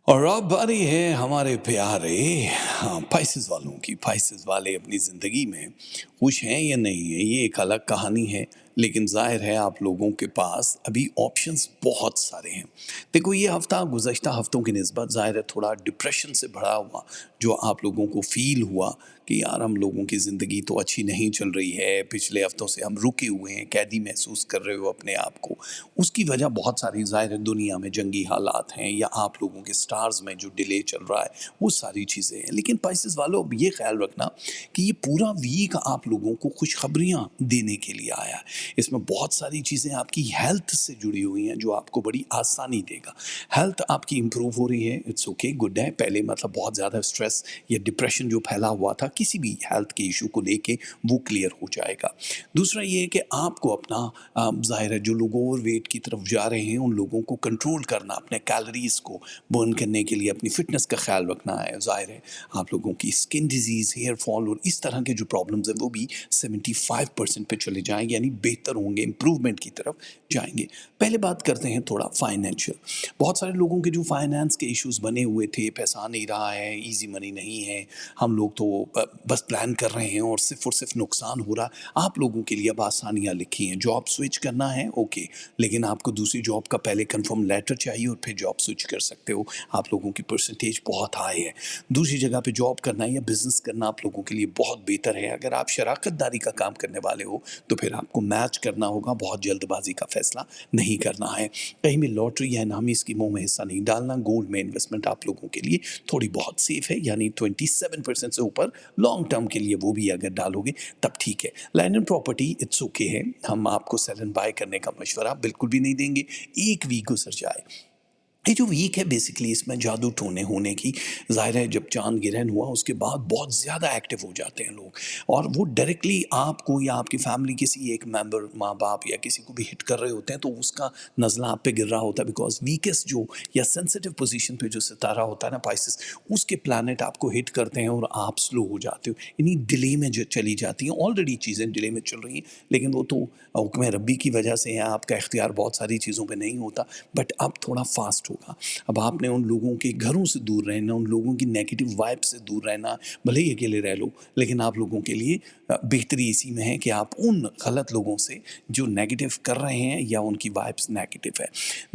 اور اب باری ہے ہمارے پیارے پائسز والوں کی۔ پائسز والے اپنی زندگی میں خوش ہیں یا نہیں ہیں، یہ ایک الگ کہانی ہے، لیکن ظاہر ہے آپ لوگوں کے پاس ابھی آپشنز بہت سارے ہیں۔ دیکھو، یہ ہفتہ گزشتہ ہفتوں کی نسبت ظاہر ہے تھوڑا ڈپریشن سے بھرا ہوا، جو آپ لوگوں کو فیل ہوا کہ یار ہم لوگوں کی زندگی تو اچھی نہیں چل رہی ہے، پچھلے ہفتوں سے ہم رکے ہوئے ہیں، قیدی محسوس کر رہے ہو اپنے آپ کو۔ اس کی وجہ بہت ساری ظاہر ہے، دنیا میں جنگی حالات ہیں یا آپ لوگوں کے سٹارز میں جو ڈیلے چل رہا ہے، وہ ساری چیزیں ہیں۔ لیکن پائسز والوں، اب یہ خیال رکھنا کہ یہ پورا ویک آپ لوگوں کو خوشخبریاں دینے کے لیے آیا ہے۔ اس میں بہت ساری چیزیں آپ کی ہیلتھ سے جڑی ہوئی ہیں جو آپ کو بڑی آسانی دے گا۔ ہیلتھ آپ کی امپروو ہو رہی ہے، اٹس اوکے، گڈ ہے۔ پہلے مطلب بہت زیادہ اسٹریس یا ڈپریشن جو پھیلا ہوا تھا کسی بھی ہیلتھ کے ایشو کو لے کے، وہ کلیئر ہو جائے گا۔ دوسرا یہ ہے کہ آپ کو اپنا ظاہر ہے جو لوگ اوور ویٹ کی طرف جا رہے ہیں ان لوگوں کو کنٹرول کرنا، اپنے کیلریز کو برن کرنے کے لیے اپنی فٹنس کا خیال رکھنا ہے۔ ظاہر ہے آپ لوگوں کی اسکن ڈیزیز، ہیئر فال اور اس طرح کے جو پرابلمز ہیں وہ بھی 75% پہ چلے جائیں گے، یعنی بہتر ہوں گے، امپروومنٹ کی طرف جائیں گے۔ پہلے بات کرتے ہیں تھوڑا فائنینشیل۔ بہت سارے لوگوں کے جو فائنانس کے ایشوز بنے ہوئے تھے، پیسہ آ نہیں رہا ہے، ایزی منی نہیں ہے، ہم لوگ تو بس پلان کر رہے ہیں اور صرف نقصان ہو رہا۔ آپ لوگوں کے لیے اب آسانیاں لکھی ہیں۔ جاب سوئچ کرنا ہے اوکے، لیکن آپ کو دوسری جاب کا پہلے کنفرم لیٹر چاہیے اور پھر جاب سوئچ کر سکتے ہو۔ آپ لوگوں کی پرسنٹیج بہت ہائی ہے۔ دوسری جگہ پہ جاب کرنا یا بزنس کرنا آپ لوگوں کے لیے بہت بہتر ہے۔ اگر آپ شراکت داری کا کام کرنے والے ہو تو پھر آپ کو میچ کرنا ہوگا، بہت جلد بازی کا فیصلہ نہیں کرنا ہے۔ کہیں بھی لاٹری یا انعامی اسکیموں میں حصہ نہیں ڈالنا۔ گولڈ میں انویسٹمنٹ آپ لوگوں کے لیے تھوڑی بہت سیف ہے، یعنی 27% سے اوپر لانگ ٹرم کے لیے وہ بھی اگر ڈالو گے تب ٹھیک ہے۔ Land and property it's okay ہے، ہم آپ کو سیل اینڈ بائی کرنے کا مشورہ بالکل بھی نہیں دیں گے۔ ایک ویک گزر جائے، یہ جو ویک ہے بیسکلی اس میں جادو ٹونے ہونے کی، ظاہر ہے جب چاند گرہن ہوا اس کے بعد بہت زیادہ ایکٹیو ہو جاتے ہیں لوگ، اور وہ ڈائریکٹلی آپ کو یا آپ کی فیملی کسی ایک ممبر، ماں باپ یا کسی کو بھی ہٹ کر رہے ہوتے ہیں، تو اس کا نزلہ آپ پہ گر رہا ہوتا ہے، بیکاز ویکسٹ جو یا سینسٹیو پوزیشن پہ جو ستارہ ہوتا ہے نا پائسس، اس کے پلانٹ آپ کو ہٹ کرتے ہیں اور آپ سلو ہو جاتے ہو، یعنی ڈیلے میں جو چلی جاتی ہیں۔ آلریڈی چیزیں ڈیلے میں چل رہی ہیں، لیکن وہ تو حکم ربی کی وجہ سے ہے، آپ کا اختیار بہت ساری چیزوں پہ نہیں ہوتا، بٹ اب تھوڑا فاسٹ ہوگا۔ اب آپ نے ان لوگوں کے گھروں سے دور رہنا، ان لوگوں کی نیگیٹو وائب سے دور رہنا، بھلے ہی اکیلے رہ لو، لیکن آپ لوگوں کے لیے بہتری اسی میں ہے کہ آپ ان غلط لوگوں سے جو نیگیٹو کر رہے ہیں یا ان کی وائبس نیگیٹو ہے،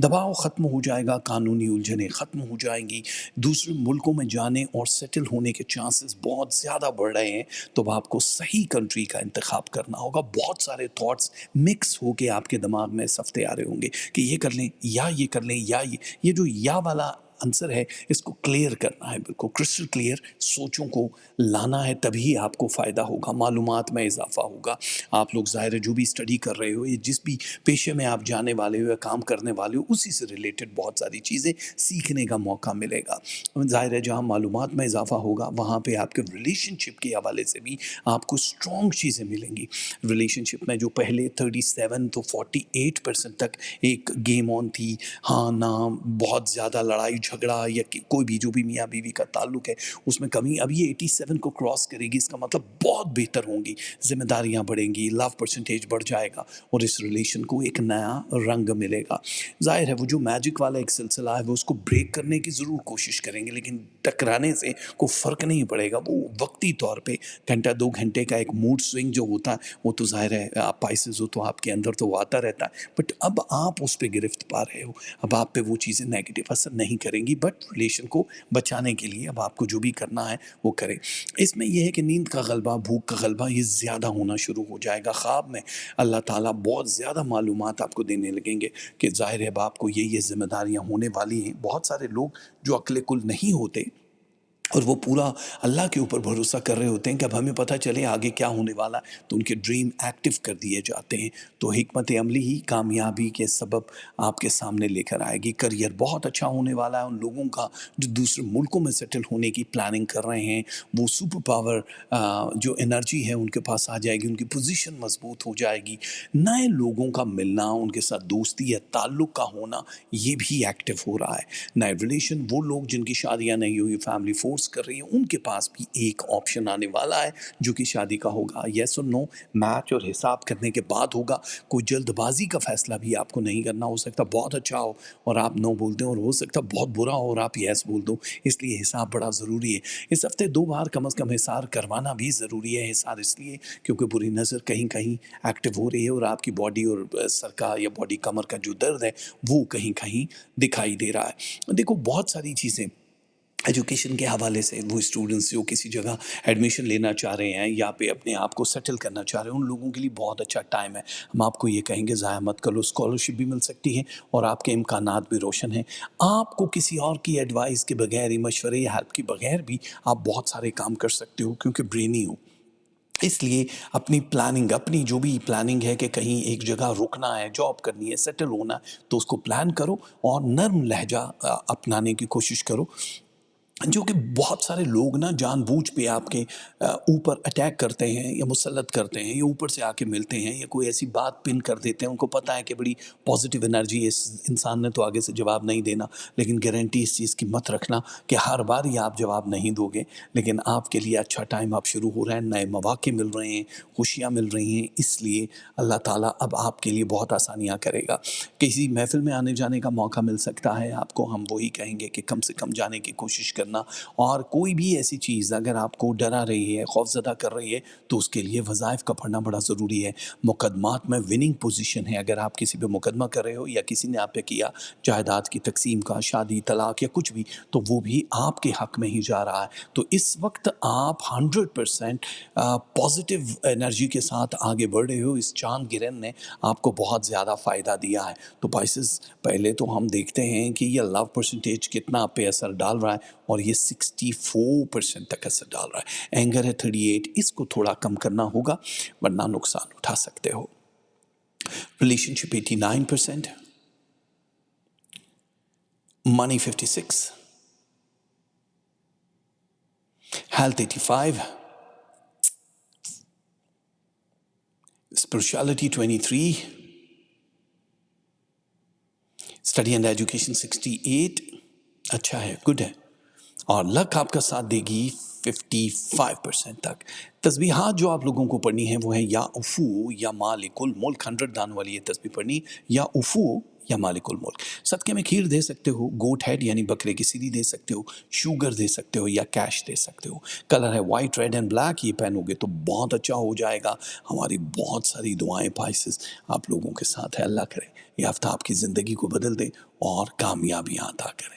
دباؤ ختم ہو جائے گا، قانونی الجھنیں ختم ہو جائیں گی، دوسرے ملکوں میں جانے اور سیٹل ہونے کے چانسز بہت زیادہ بڑھ رہے ہیں۔ تو اب آپ کو صحیح کنٹری کا انتخاب کرنا ہوگا۔ بہت سارے تھاٹس مکس ہو کے آپ کے دماغ میں سفتے آ رہے ہوں گے کہ یہ کر لیں یا یہ کر لیں یا یہ جو یا والا آنسر ہے، اس کو کلیئر کرنا ہے، بالکل کرسٹل کلیئر سوچوں کو لانا ہے، تبھی آپ کو فائدہ ہوگا، معلومات میں اضافہ ہوگا۔ آپ لوگ ظاہر ہے جو بھی اسٹڈی کر رہے ہو یا جس بھی پیشے میں آپ جانے والے ہو یا کام کرنے والے ہو، اسی سے ریلیٹڈ بہت ساری چیزیں سیکھنے کا موقع ملے گا۔ ظاہر ہے جہاں معلومات میں اضافہ ہوگا وہاں پہ آپ کے ریلیشن شپ کے حوالے سے بھی آپ کو اسٹرانگ چیزیں ملیں گی۔ ریلیشن شپ میں جو پہلے 37 تو 48% تک ایک گیم آن تھی، ہاں نہ، بہت زیادہ لڑائی جھگڑا یا کوئی بھی جو بھی میاں بیوی کا تعلق ہے اس میں کمی، اب یہ 87 کو کراس کرے گی، اس کا مطلب بہت بہتر ہوں گی، ذمہ داریاں بڑھیں گی، لو پرسنٹیج بڑھ جائے گا اور اس ریلیشن کو ایک نیا رنگ ملے گا۔ ظاہر ہے وہ جو میجک والا ایک سلسلہ ہے وہ اس کو بریک کرنے کی ضرور کوشش کریں گے، لیکن ٹکرانے سے کوئی فرق نہیں پڑے گا، وہ وقتی طور پہ گھنٹہ 2 گھنٹے کا ایک موڈ سوئنگ جو ہوتا ہے وہ تو ظاہر ہے آپ پائسز ہو تو آپ کے اندر تو وہ آتا رہتا ہے، بٹ اب آپ اس پہ گرفت پا رہے ہو، اب آپ پہ وہ چیزیں نیگیٹو اثر نہیں کریں گی، بٹ ریلیشن کو بچانے کے لیے اب آپ کو جو بھی کرنا ہے وہ کریں۔ اس میں یہ ہے کہ نیند کا غلبہ، بھوک کا غلبہ یہ زیادہ ہونا شروع ہو جائے گا۔ خواب میں اللہ تعالیٰ بہت زیادہ معلومات آپ کو دینے لگیں گے کہ ظاہر ہے اب آپ کو یہ ذمہ داریاں ہونے والی ہیں۔ بہت سارے لوگ جو عقل کل نہیں ہوتے اور وہ پورا اللہ کے اوپر بھروسہ کر رہے ہوتے ہیں کہ اب ہمیں پتہ چلے آگے کیا ہونے والا ہے، تو ان کے ڈریم ایکٹیو کر دیے جاتے ہیں۔ تو حکمت عملی ہی کامیابی کے سبب آپ کے سامنے لے کر آئے گی۔ کریئر بہت اچھا ہونے والا ہے ان لوگوں کا جو دوسرے ملکوں میں سیٹل ہونے کی پلاننگ کر رہے ہیں، وہ سپر پاور جو انرجی ہے ان کے پاس آ جائے گی، ان کی پوزیشن مضبوط ہو جائے گی۔ نئے لوگوں کا ملنا، ان کے ساتھ دوستی یا تعلق کا ہونا، یہ بھی ایکٹیو ہو رہا ہے۔ نئے ریلیشن، وہ لوگ جن کی شادیاں نہیں ہوئی، فیملی فورس کر رہی ہیں ان کے پاس بھی ایک آپشن آنے والا ہے جو کہ شادی کا ہوگا. یس اور نو میچ اور حساب کرنے کے بعد ہوگا. کوئی جلد بازی کا فیصلہ بھی آپ کو نہیں کرنا. ہو سکتا بہت اچھا ہو اور آپ نو بول دیں, اور ہو سکتا بہت برا ہو اور آپ یس بول دو. اس لیے حساب بڑا ضروری ہے. اس ہفتے 2 بار کم از کم حساب کروانا بھی ضروری ہے. حساب اس لیے کیونکہ بری نظر کہیں کہیں ایکٹیو ہو رہی ہے اور آپ کی باڈی اور سر کا یا باڈی کمر کا جو درد ہے وہ کہیں کہیں دکھائی دے رہا ہے. دیکھو بہت ساری چیزیں ایجوکیشن کے حوالے سے, وہ اسٹوڈنٹس جو کسی جگہ ایڈمیشن لینا چاہ رہے ہیں یا پہ اپنے آپ کو سیٹل کرنا چاہ رہے ہیں, ان لوگوں کے لیے بہت اچھا ٹائم ہے. ہم آپ کو یہ کہیں گے ضائع مت کرو, اسکالرشپ بھی مل سکتی ہے اور آپ کے امکانات بھی روشن ہیں. آپ کو کسی اور کی ایڈوائس کے بغیر, مشورے یا ہیلپ کے بغیر بھی آپ بہت سارے کام کر سکتے ہو کیونکہ برینی ہو. اس لیے اپنی پلاننگ, اپنی جو بھی پلاننگ ہے کہ کہیں ایک جگہ رکنا ہے, جاب کرنی ہے, سیٹل ہونا ہے, تو اس کو پلان کرو اور نرم لہجہ اپنانے کی کوشش کرو. جو کہ بہت سارے لوگ نا جان بوجھ پہ آپ کے اوپر اٹیک کرتے ہیں یا مسلط کرتے ہیں یا اوپر سے آ کے ملتے ہیں یا کوئی ایسی بات پن کر دیتے ہیں. ان کو پتہ ہے کہ بڑی پازیٹیو انرجی ہے اس انسان نے, تو آگے سے جواب نہیں دینا. لیکن گارنٹی اس چیز کی مت رکھنا کہ ہر بار ہی آپ جواب نہیں دو گے. لیکن آپ کے لیے اچھا ٹائم اب شروع ہو رہا ہے, نئے مواقع مل رہے ہیں, خوشیاں مل رہی ہیں. اس لیے اللہ تعالیٰ اب آپ کے لیے بہت آسانیاں کرے گا. کسی محفل میں آنے جانے کا موقع مل سکتا ہے آپ کو. ہم وہی کہیں گے کہ کم سے کم جانے کی کوشش کرنا. اور کوئی بھی ایسی چیز اگر آپ کو ڈرا رہی ہے, خوف زدہ کر رہی ہے, تو اس کے لیے وظائف کا پڑھنا بڑا ضروری ہے. مقدمات میں وننگ پوزیشن ہے. اگر آپ کسی پہ مقدمہ کر رہے ہو یا کسی نے آپ پہ کیا جائیداد کی تقسیم کا, شادی, طلاق یا کچھ بھی, تو وہ بھی آپ کے حق میں ہی جا رہا ہے. تو اس وقت آپ 100% پازیٹیو انرجی کے ساتھ آگے بڑھ رہے ہو. اس چاند گرہن نے آپ کو بہت زیادہ فائدہ دیا ہے. تو پائسز, پہلے تو ہم دیکھتے ہیں کہ یہ لو پرسنٹیج کتنا آپ پہ اثر ڈال رہا ہے, اور یہ 64% تک اثر ڈال رہا ہے. اینگر ہے 38, اس کو تھوڑا کم کرنا ہوگا ورنہ نقصان اٹھا سکتے ہو. Relationship 89%, money 56, health 85, spirituality 23, study and education 68. اچھا ہے, گڈ ہے. اور لک آپ کا ساتھ دے گی 55% تک. تسبیحات جو آپ لوگوں کو پڑھنی ہے وہ ہے یا افو یا مالک الملک. 100 دان والی یہ تسبیح پڑھنی, یا افو یا مالک الملک. صدقے میں کھیر دے سکتے ہو, گوٹ ہیڈ یعنی بکرے کی سیری دے سکتے ہو, شوگر دے سکتے ہو یا کیش دے سکتے ہو. کلر ہے وائٹ, ریڈ اینڈ بلیک. یہ پہنو گے تو بہت اچھا ہو جائے گا. ہماری بہت ساری دعائیں پائسز آپ لوگوں کے ساتھ ہے. اللہ کرے یہ ہفتہ آپ کی زندگی کو بدل دے اور کامیابیاں عطا کرے.